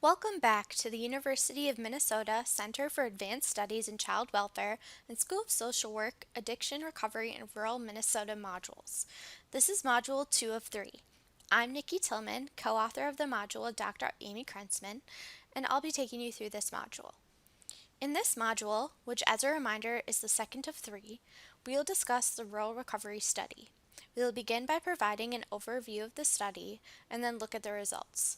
Welcome back to the University of Minnesota Center for Advanced Studies in Child Welfare and School of Social Work Addiction Recovery in Rural Minnesota modules. This is Module 2 of 3. I'm Nikki Tillman, co-author of the module with Dr. Amy Krentzman, and I'll be taking you through this module. In this module, which as a reminder is the second of 3, we will discuss the Rural Recovery Study. We will begin by providing an overview of the study and then look at the results.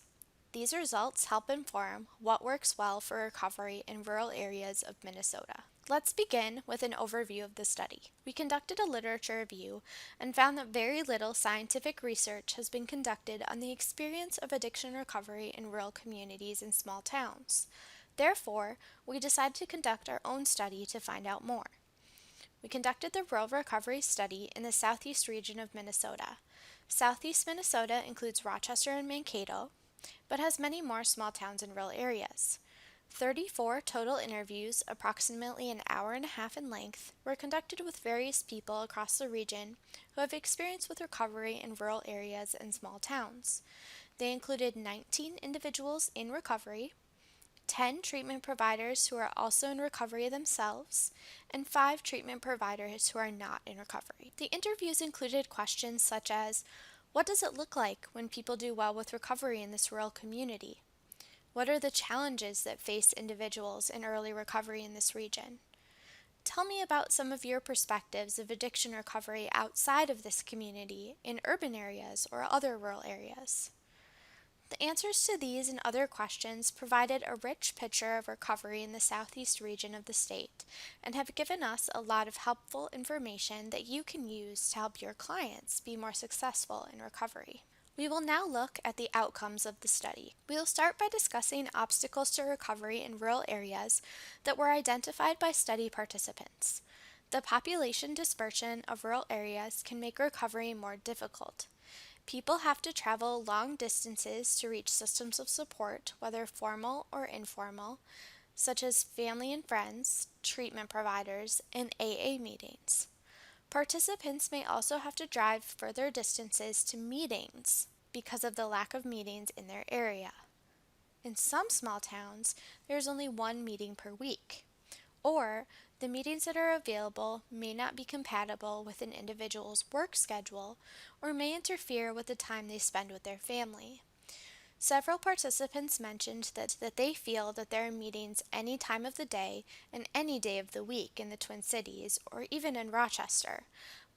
These results help inform what works well for recovery in rural areas of Minnesota. Let's begin with an overview of the study. We conducted a literature review and found that very little scientific research has been conducted on the experience of addiction recovery in rural communities and small towns. Therefore, we decided to conduct our own study to find out more. We conducted the Rural Recovery Study in the southeast region of Minnesota. Southeast Minnesota includes Rochester and Mankato, but has many more small towns and rural areas. 34 total interviews, approximately an hour and a half in length, were conducted with various people across the region who have experience with recovery in rural areas and small towns. They included 19 individuals in recovery, 10 treatment providers who are also in recovery themselves, and 5 treatment providers who are not in recovery. The interviews included questions such as, what does it look like when people do well with recovery in this rural community? What are the challenges that face individuals in early recovery in this region? Tell me about some of your perspectives of addiction recovery outside of this community in urban areas or other rural areas. The answers to these and other questions provided a rich picture of recovery in the southeast region of the state and have given us a lot of helpful information that you can use to help your clients be more successful in recovery. We will now look at the outcomes of the study. We will start by discussing obstacles to recovery in rural areas that were identified by study participants. The population dispersion of rural areas can make recovery more difficult. People have to travel long distances to reach systems of support, whether formal or informal, such as family and friends, treatment providers, and AA meetings. Participants may also have to drive further distances to meetings because of the lack of meetings in their area. In some small towns, there is only one meeting per week, or the meetings that are available may not be compatible with an individual's work schedule or may interfere with the time they spend with their family. Several participants mentioned that they feel that there are meetings any time of the day and any day of the week in the Twin Cities or even in Rochester,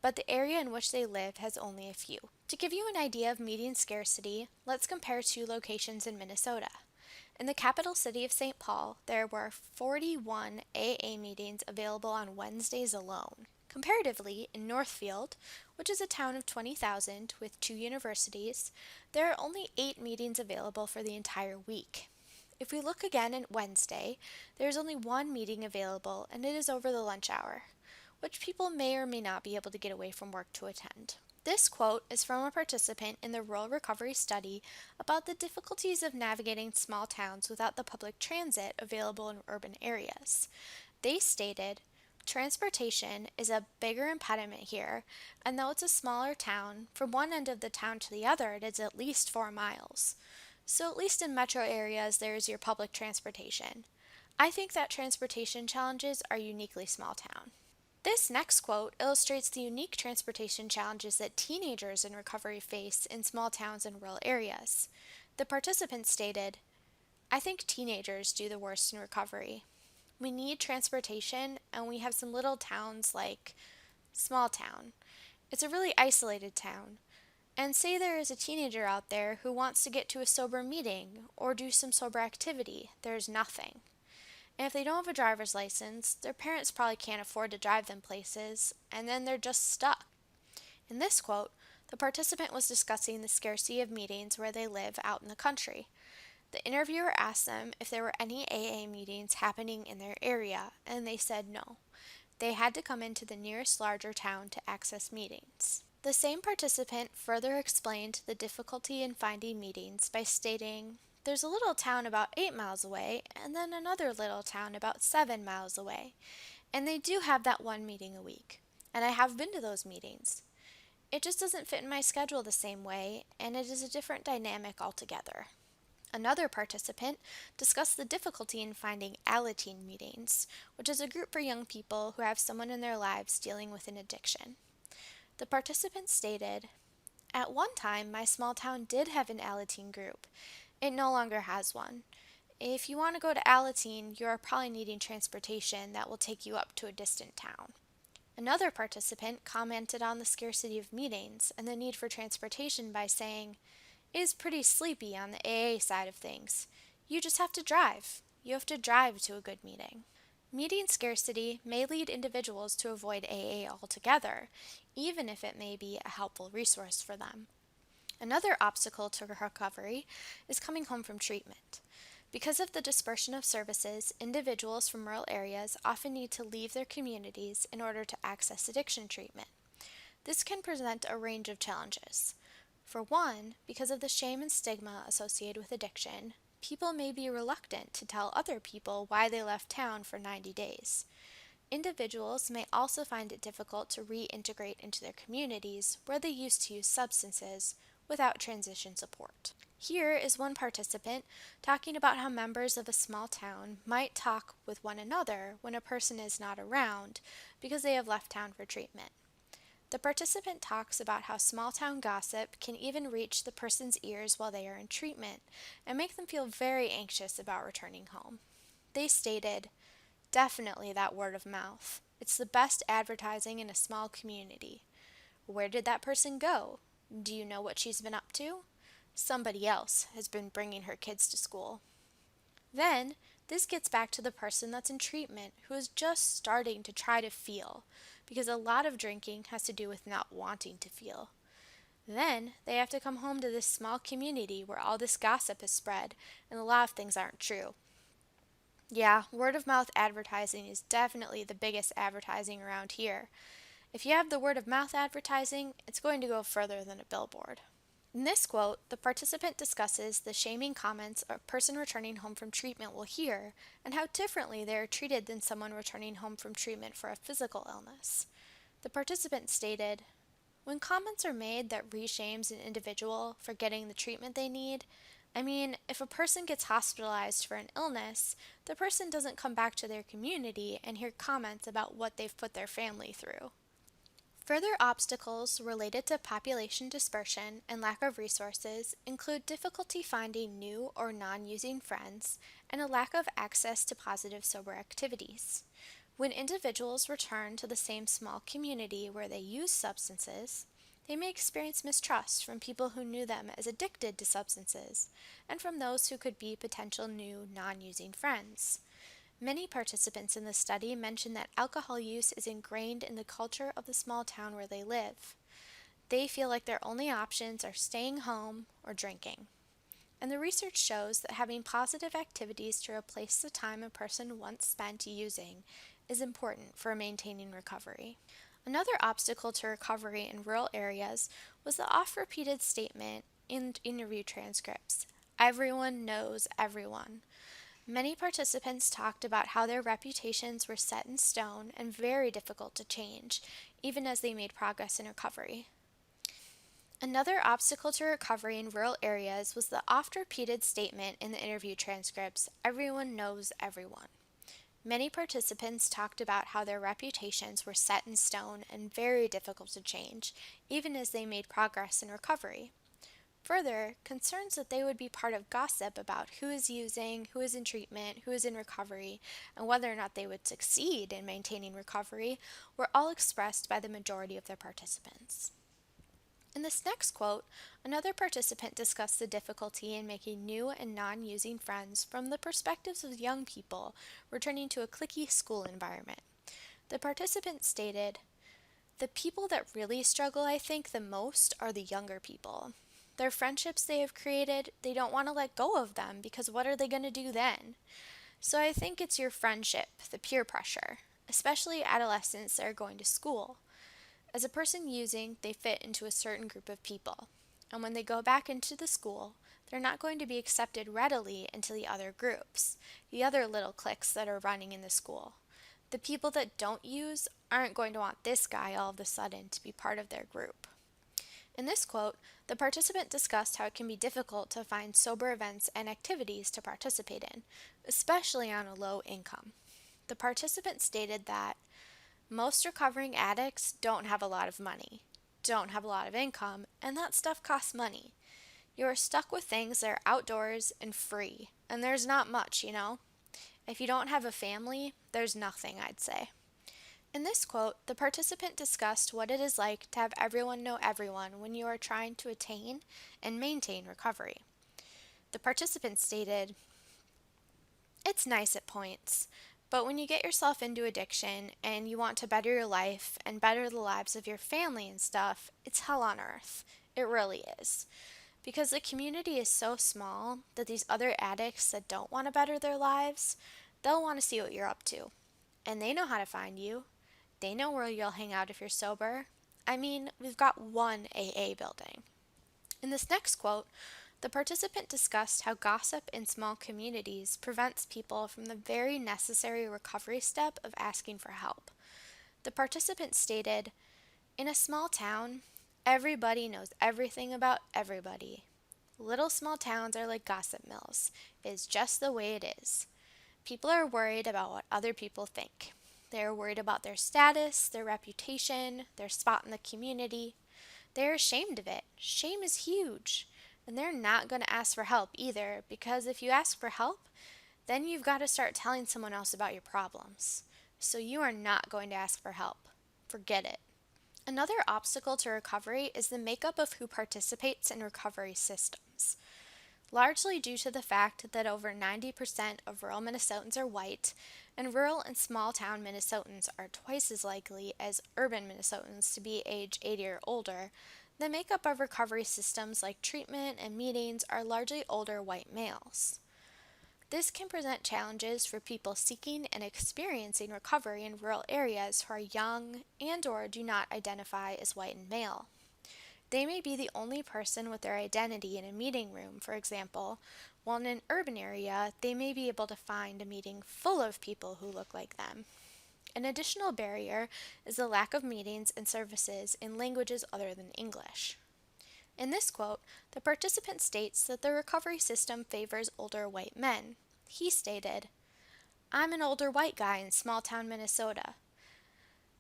but the area in which they live has only a few. To give you an idea of meeting scarcity, let's compare 2 locations in Minnesota. In the capital city of St. Paul, there were 41 AA meetings available on Wednesdays alone. Comparatively, in Northfield, which is a town of 20,000 with 2 universities, there are only 8 meetings available for the entire week. If we look again at Wednesday, there is only 1 meeting available and it is over the lunch hour, which people may or may not be able to get away from work to attend. This quote is from a participant in the Rural Recovery Study about the difficulties of navigating small towns without the public transit available in urban areas. They stated, transportation is a bigger impediment here, and though it's a smaller town, from one end of the town to the other it is at least 4 miles. So at least in metro areas there is your public transportation. I think that transportation challenges are uniquely small town. This next quote illustrates the unique transportation challenges that teenagers in recovery face in small towns and rural areas. The participant stated, I think teenagers do the worst in recovery. We need transportation, and we have some little towns like small town. It's a really isolated town. And say there is a teenager out there who wants to get to a sober meeting or do some sober activity. There's nothing. And if they don't have a driver's license, their parents probably can't afford to drive them places, and then they're just stuck. In this quote, the participant was discussing the scarcity of meetings where they live out in the country. The interviewer asked them if there were any AA meetings happening in their area, and they said no. They had to come into the nearest larger town to access meetings. The same participant further explained the difficulty in finding meetings by stating, there's a little town about 8 miles away, and then another little town about 7 miles away, and they do have that one meeting a week, and I have been to those meetings. It just doesn't fit in my schedule the same way, and it is a different dynamic altogether. Another participant discussed the difficulty in finding Alateen meetings, which is a group for young people who have someone in their lives dealing with an addiction. The participant stated, "At one time, my small town did have an Alateen group. It no longer has one. If you want to go to Alateen, you are probably needing transportation that will take you up to a distant town." Another participant commented on the scarcity of meetings and the need for transportation by saying, "It is pretty sleepy on the AA side of things. You just have to drive. You have to drive to a good meeting." Meeting scarcity may lead individuals to avoid AA altogether, even if it may be a helpful resource for them. Another obstacle to recovery is coming home from treatment. Because of the dispersion of services, individuals from rural areas often need to leave their communities in order to access addiction treatment. This can present a range of challenges. For one, because of the shame and stigma associated with addiction, people may be reluctant to tell other people why they left town for 90 days. Individuals may also find it difficult to reintegrate into their communities where they used to use substances without transition support. Here is one participant talking about how members of a small town might talk with one another when a person is not around because they have left town for treatment. The participant talks about how small town gossip can even reach the person's ears while they are in treatment and make them feel very anxious about returning home. They stated, "Definitely that word of mouth. It's the best advertising in a small community. Where did that person go? Do you know what she's been up to? Somebody else has been bringing her kids to school." Then, this gets back to the person that's in treatment who is just starting to try to feel, because a lot of drinking has to do with not wanting to feel. Then, they have to come home to this small community where all this gossip is spread and a lot of things aren't true. Yeah, word of mouth advertising is definitely the biggest advertising around here. If you have the word of mouth advertising, it's going to go further than a billboard. In this quote, the participant discusses the shaming comments a person returning home from treatment will hear and how differently they are treated than someone returning home from treatment for a physical illness. The participant stated, "When comments are made that reshames an individual for getting the treatment they need, if a person gets hospitalized for an illness, the person doesn't come back to their community and hear comments about what they've put their family through." Further obstacles related to population dispersion and lack of resources include difficulty finding new or non-using friends and a lack of access to positive sober activities. When individuals return to the same small community where they use substances, they may experience mistrust from people who knew them as addicted to substances and from those who could be potential new non-using friends. Many participants in the study mentioned that alcohol use is ingrained in the culture of the small town where they live. They feel like their only options are staying home or drinking. And the research shows that having positive activities to replace the time a person once spent using is important for maintaining recovery. Another obstacle to recovery in rural areas was the oft-repeated statement in interview transcripts, "Everyone knows everyone." Many participants talked about how their reputations were set in stone and very difficult to change, even as they made progress in recovery. Another obstacle to recovery in rural areas was the oft-repeated statement in the interview transcripts, "Everyone knows everyone." Many participants talked about how their reputations were set in stone and very difficult to change, even as they made progress in recovery. Further, concerns that they would be part of gossip about who is using, who is in treatment, who is in recovery, and whether or not they would succeed in maintaining recovery were all expressed by the majority of their participants. In this next quote, another participant discussed the difficulty in making new and non-using friends from the perspectives of young people returning to a cliquey school environment. The participant stated, "The people that really struggle, I think, the most are the younger people. Their friendships they have created, they don't want to let go of them because what are they going to do then? So I think it's your friendship, the peer pressure, especially adolescents that are going to school. As a person using, they fit into a certain group of people. And when they go back into the school, they're not going to be accepted readily into the other groups, the other little cliques that are running in the school. The people that don't use aren't going to want this guy all of a sudden to be part of their group." In this quote, the participant discussed how it can be difficult to find sober events and activities to participate in, especially on a low income. The participant stated that most recovering addicts don't have a lot of money, don't have a lot of income, and that stuff costs money. You are stuck with things that are outdoors and free, and there's not much. If you don't have a family, there's nothing, I'd say. In this quote, the participant discussed what it is like to have everyone know everyone when you are trying to attain and maintain recovery. The participant stated, "It's nice at points, but when you get yourself into addiction and you want to better your life and better the lives of your family and stuff, it's hell on earth. It really is. Because the community is so small that these other addicts that don't want to better their lives, they'll want to see what you're up to. And they know how to find you. They know where you'll hang out if you're sober. I mean, we've got one AA building." In this next quote, the participant discussed how gossip in small communities prevents people from the very necessary recovery step of asking for help. The participant stated, "In a small town, everybody knows everything about everybody. Little small towns are like gossip mills. It's just the way it is. People are worried about what other people think. They are worried about their status, their reputation, their spot in the community. They're ashamed of it. Shame is huge. And they're not going to ask for help either, because if you ask for help, then you've got to start telling someone else about your problems. So you are not going to ask for help. Forget it." Another obstacle to recovery is the makeup of who participates in recovery systems. Largely due to the fact that over 90% of rural Minnesotans are white, and rural and small town Minnesotans are twice as likely as urban Minnesotans to be age 80 or older, the makeup of recovery systems like treatment and meetings are largely older white males. This can present challenges for people seeking and experiencing recovery in rural areas who are young and/or do not identify as white and male. They may be the only person with their identity in a meeting room, for example, while in an urban area, they may be able to find a meeting full of people who look like them. An additional barrier is the lack of meetings and services in languages other than English. In this quote, the participant states that the recovery system favors older white men. He stated, "I'm an older white guy in small town Minnesota.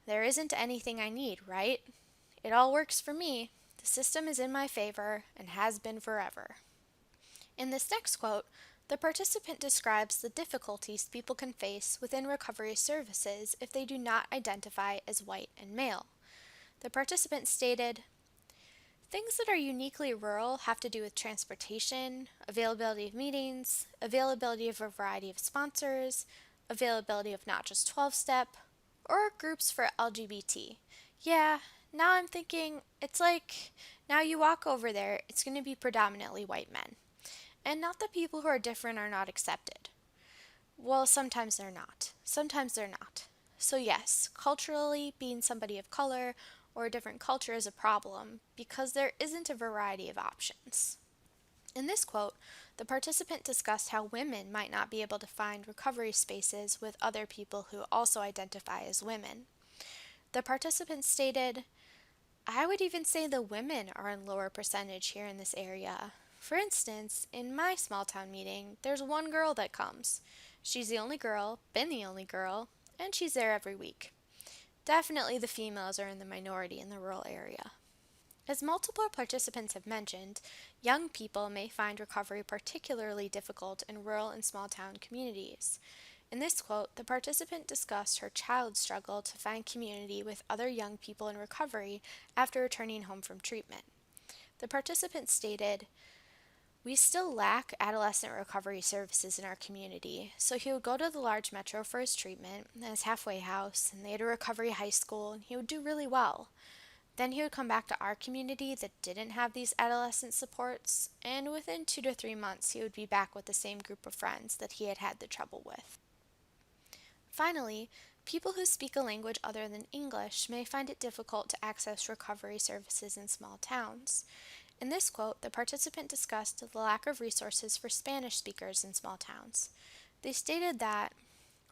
There isn't anything I need, right? It all works for me. The system is in my favor and has been forever." In this next quote, the participant describes the difficulties people can face within recovery services if they do not identify as white and male. The participant stated, "Things that are uniquely rural have to do with transportation, availability of meetings, availability of a variety of sponsors, availability of not just 12-step, or groups for LGBT. Yeah, now I'm thinking, it's like, now you walk over there, it's going to be predominantly white men. And not that people who are different are not accepted. Well, sometimes they're not. Sometimes they're not. So yes, culturally, being somebody of color or a different culture is a problem because there isn't a variety of options." In this quote, the participant discussed how women might not be able to find recovery spaces with other people who also identify as women. The participant stated, "I would even say the women are in lower percentage here in this area. For instance, in my small town meeting, there's one girl that comes. She's the only girl, been the only girl, and she's there every week. Definitely the females are in the minority in the rural area." As multiple participants have mentioned, young people may find recovery particularly difficult in rural and small town communities. In this quote, the participant discussed her child's struggle to find community with other young people in recovery after returning home from treatment. The participant stated, "We still lack adolescent recovery services in our community, so he would go to the large metro for his treatment at his halfway house, and they had a recovery high school, and he would do really well. Then he would come back to our community that didn't have these adolescent supports, and within 2 to 3 months he would be back with the same group of friends that he had had the trouble with." Finally, people who speak a language other than English may find it difficult to access recovery services in small towns. In this quote, the participant discussed the lack of resources for Spanish speakers in small towns. They stated that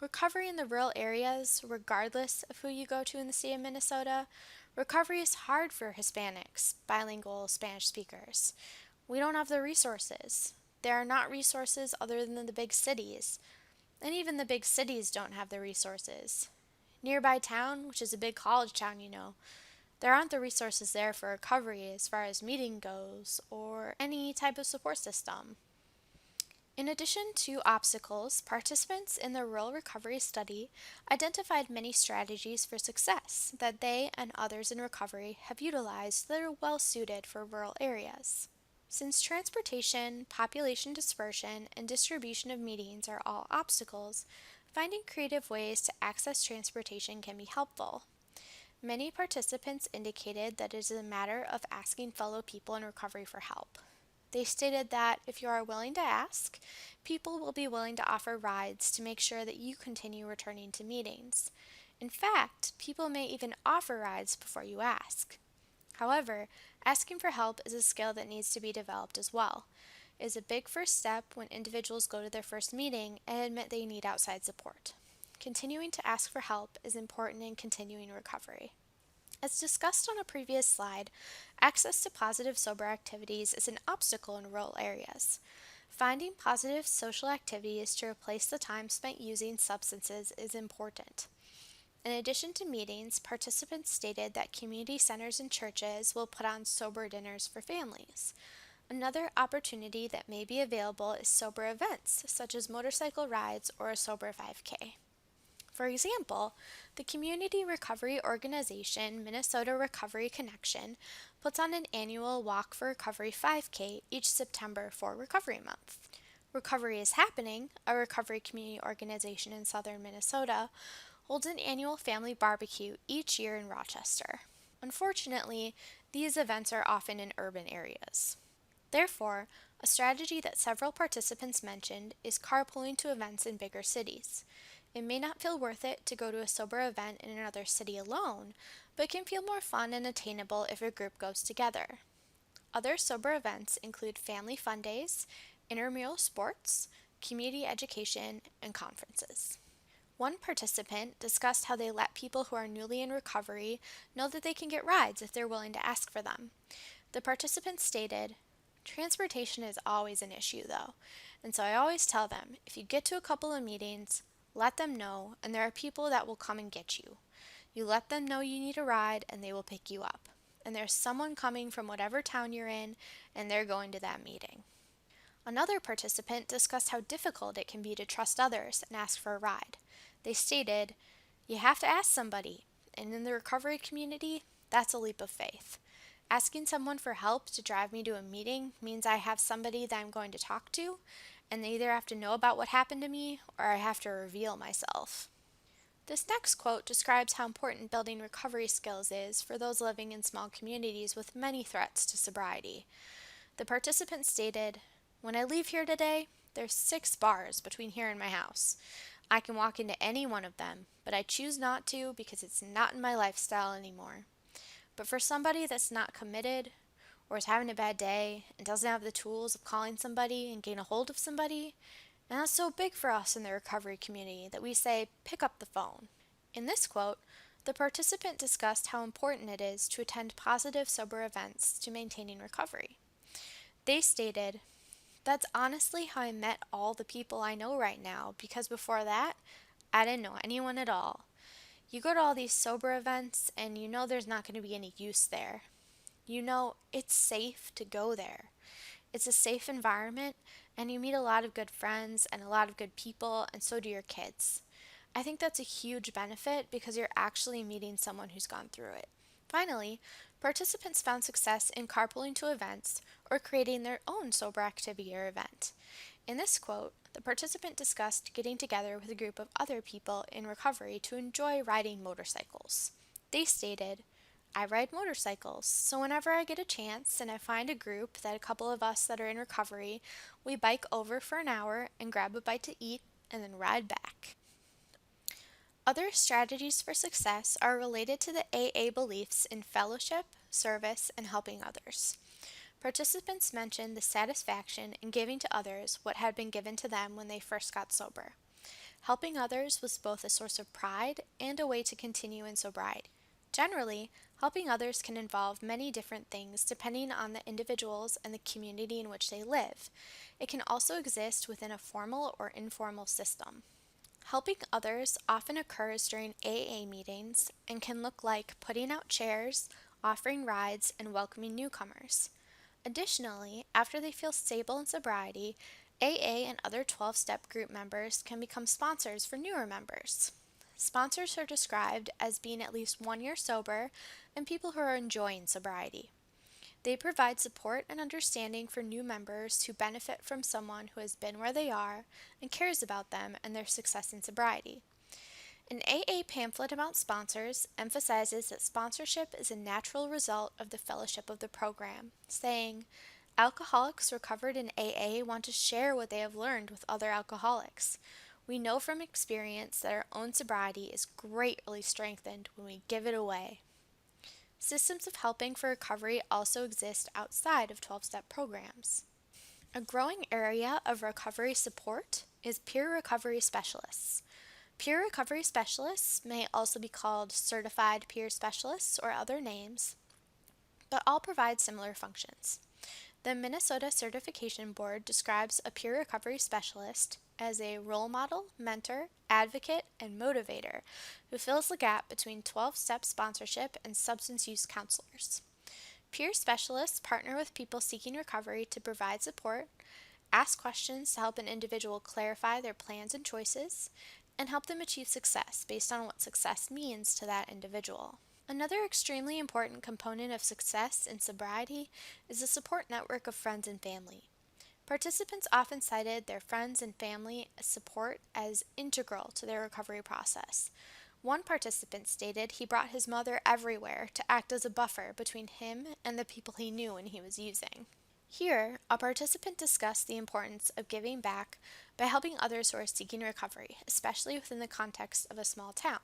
recovery in the rural areas, regardless of who you go to in the state of Minnesota, Recovery is hard for Hispanics, bilingual Spanish speakers. We don't have the resources. There are not resources other than the big cities, and even the big cities don't have the resources. Nearby town, which is a big college town, there aren't the resources there for recovery as far as meeting goes or any type of support system. In addition to obstacles, participants in the rural recovery study identified many strategies for success that they and others in recovery have utilized that are well suited for rural areas. Since transportation, population dispersion, and distribution of meetings are all obstacles, finding creative ways to access transportation can be helpful. Many participants indicated that it is a matter of asking fellow people in recovery for help. They stated that if you are willing to ask, people will be willing to offer rides to make sure that you continue returning to meetings. In fact, people may even offer rides before you ask. However, asking for help is a skill that needs to be developed as well. It is a big first step when individuals go to their first meeting and admit they need outside support. Continuing to ask for help is important in continuing recovery. As discussed on a previous slide, access to positive sober activities is an obstacle in rural areas. Finding positive social activities to replace the time spent using substances is important. In addition to meetings, participants stated that community centers and churches will put on sober dinners for families. Another opportunity that may be available is sober events, such as motorcycle rides or a sober 5K. For example, the community recovery organization Minnesota Recovery Connection puts on an annual Walk for Recovery 5K each September for Recovery Month. Recovery is Happening, a recovery community organization in southern Minnesota, holds an annual family barbecue each year in Rochester. Unfortunately, these events are often in urban areas. Therefore, a strategy that several participants mentioned is carpooling to events in bigger cities. It may not feel worth it to go to a sober event in another city alone, but can feel more fun and attainable if a group goes together. Other sober events include family fun days, intramural sports, community education, and conferences. One participant discussed how they let people who are newly in recovery know that they can get rides if they're willing to ask for them. The participant stated, "Transportation is always an issue though, and so I always tell them, if you get to a couple of meetings, let them know, and there are people that will come and get you. You let them know you need a ride, and they will pick you up. And there's someone coming from whatever town you're in, and they're going to that meeting." Another participant discussed how difficult it can be to trust others and ask for a ride. They stated, "You have to ask somebody, and in the recovery community, that's a leap of faith. Asking someone for help to drive me to a meeting means I have somebody that I'm going to talk to, and they either have to know about what happened to me or I have to reveal myself." This next quote describes how important building recovery skills is for those living in small communities with many threats to sobriety. The participant stated, "When I leave here today, there's 6 bars between here and my house. I can walk into any one of them, but I choose not to because it's not in my lifestyle anymore. But for somebody that's not committed, or is having a bad day and doesn't have the tools of calling somebody and getting a hold of somebody, and that's so big for us in the recovery community that we say, pick up the phone." In this quote, the participant discussed how important it is to attend positive sober events to maintaining recovery. They stated, "That's honestly how I met all the people I know right now, because before that, I didn't know anyone at all. You go to all these sober events and you know there's not going to be any use there. You know it's safe to go there. It's a safe environment, and you meet a lot of good friends and a lot of good people, and so do your kids. I think that's a huge benefit because you're actually meeting someone who's gone through it." Finally, participants found success in carpooling to events or creating their own sober activity or event. In this quote, the participant discussed getting together with a group of other people in recovery to enjoy riding motorcycles. They stated, "I ride motorcycles, so whenever I get a chance and I find a group that a couple of us that are in recovery, we bike over for an hour and grab a bite to eat and then ride back." Other strategies for success are related to the AA beliefs in fellowship, service, and helping others. Participants mentioned the satisfaction in giving to others what had been given to them when they first got sober. Helping others was both a source of pride and a way to continue in sobriety. Generally, Helping others can involve many different things depending on the individuals and the community in which they live. It can also exist within a formal or informal system. Helping others often occurs during AA meetings and can look like putting out chairs, offering rides, and welcoming newcomers. Additionally, after they feel stable in sobriety, AA and other 12-step group members can become sponsors for newer members. Sponsors are described as being at least 1 year sober and people who are enjoying sobriety. They provide support and understanding for new members who benefit from someone who has been where they are and cares about them and their success in sobriety. An AA pamphlet about sponsors emphasizes that sponsorship is a natural result of the fellowship of the program, saying, "Alcoholics recovered in AA want to share what they have learned with other alcoholics. We know from experience that our own sobriety is greatly strengthened when we give it away." Systems of helping for recovery also exist outside of 12-step programs. A growing area of recovery support is peer recovery specialists. Peer recovery specialists may also be called certified peer specialists or other names, but all provide similar functions. The Minnesota Certification Board describes a peer recovery specialist as a role model, mentor, advocate, and motivator who fills the gap between 12-step sponsorship and substance use counselors. Peer specialists partner with people seeking recovery to provide support, ask questions to help an individual clarify their plans and choices, and help them achieve success based on what success means to that individual. Another extremely important component of success in sobriety is a support network of friends and family. Participants often cited their friends and family support as integral to their recovery process. One participant stated he brought his mother everywhere to act as a buffer between him and the people he knew when he was using. Here, a participant discussed the importance of giving back by helping others who are seeking recovery, especially within the context of a small town.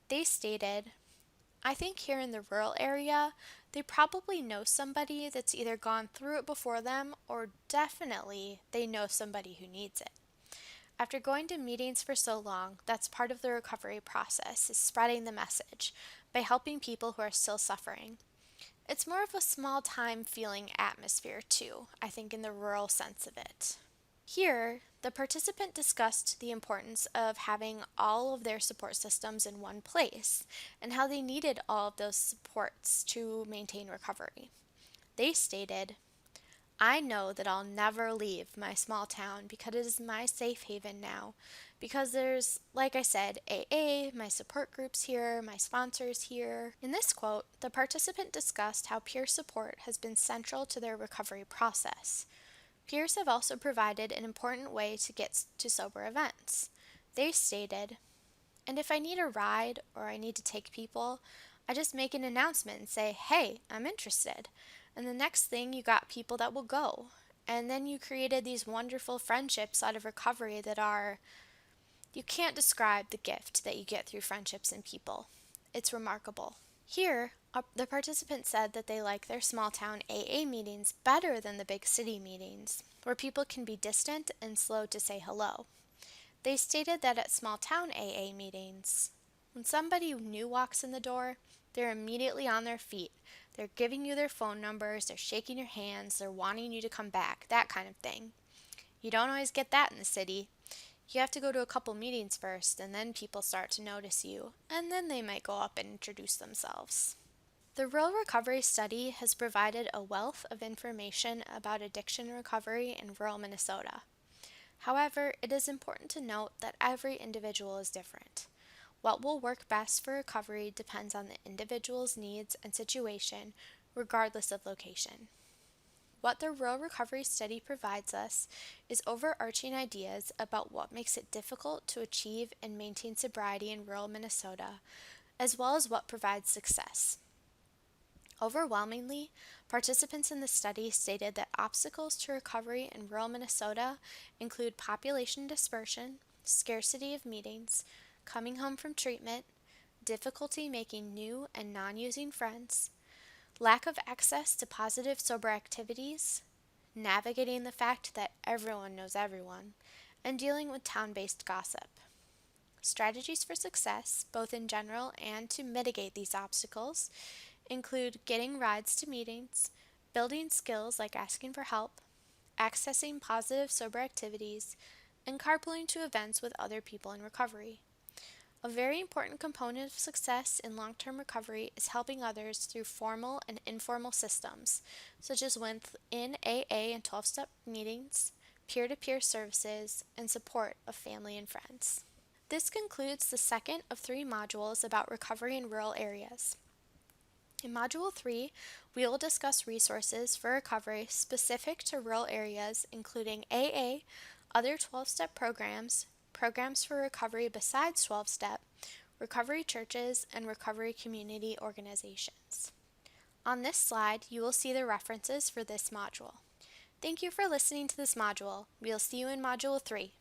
They stated, "I think here in the rural area, they probably know somebody that's either gone through it before them or definitely they know somebody who needs it. After going to meetings for so long, that's part of the recovery process, is spreading the message by helping people who are still suffering. It's more of a small time feeling atmosphere too, I think in the rural sense of it." Here, the participant discussed the importance of having all of their support systems in one place and how they needed all of those supports to maintain recovery. They stated, "I know that I'll never leave my small town because it is my safe haven now. Because there's, like I said, AA, my support groups here, my sponsors here." In this quote, the participant discussed how peer support has been central to their recovery process. Peers have also provided an important way to get to sober events. They stated, "And if I need a ride or I need to take people, I just make an announcement and say, 'Hey, I'm interested.' And the next thing you got people that will go. And then you created these wonderful friendships out of recovery that are, you can't describe the gift that you get through friendships and people. It's remarkable." Here, the participants said that they like their small town AA meetings better than the big city meetings, where people can be distant and slow to say hello. They stated that at small town AA meetings, when somebody new walks in the door, they're immediately on their feet. They're giving you their phone numbers, they're shaking your hands, they're wanting you to come back, that kind of thing. You don't always get that in the city. You have to go to a couple meetings first, and then people start to notice you, and then they might go up and introduce themselves. The Rural Recovery Study has provided a wealth of information about addiction recovery in rural Minnesota. However, it is important to note that every individual is different. What will work best for recovery depends on the individual's needs and situation, regardless of location. What the Rural Recovery Study provides us is overarching ideas about what makes it difficult to achieve and maintain sobriety in rural Minnesota, as well as what provides success. Overwhelmingly, participants in the study stated that obstacles to recovery in rural Minnesota include population dispersion, scarcity of meetings, coming home from treatment, difficulty making new and non-using friends, lack of access to positive sober activities, navigating the fact that everyone knows everyone, and dealing with town-based gossip. Strategies for success, both in general and to mitigate these obstacles, include getting rides to meetings, building skills like asking for help, accessing positive sober activities, and carpooling to events with other people in recovery. A very important component of success in long-term recovery is helping others through formal and informal systems, such as within AA and 12-step meetings, peer-to-peer services, and support of family and friends. This concludes the second of 3 modules about recovery in rural areas. In Module 3, we will discuss resources for recovery specific to rural areas, including AA, other 12-step programs, programs for recovery besides 12-step, recovery churches, and recovery community organizations. On this slide, you will see the references for this module. Thank you for listening to this module. We will see you in Module 3.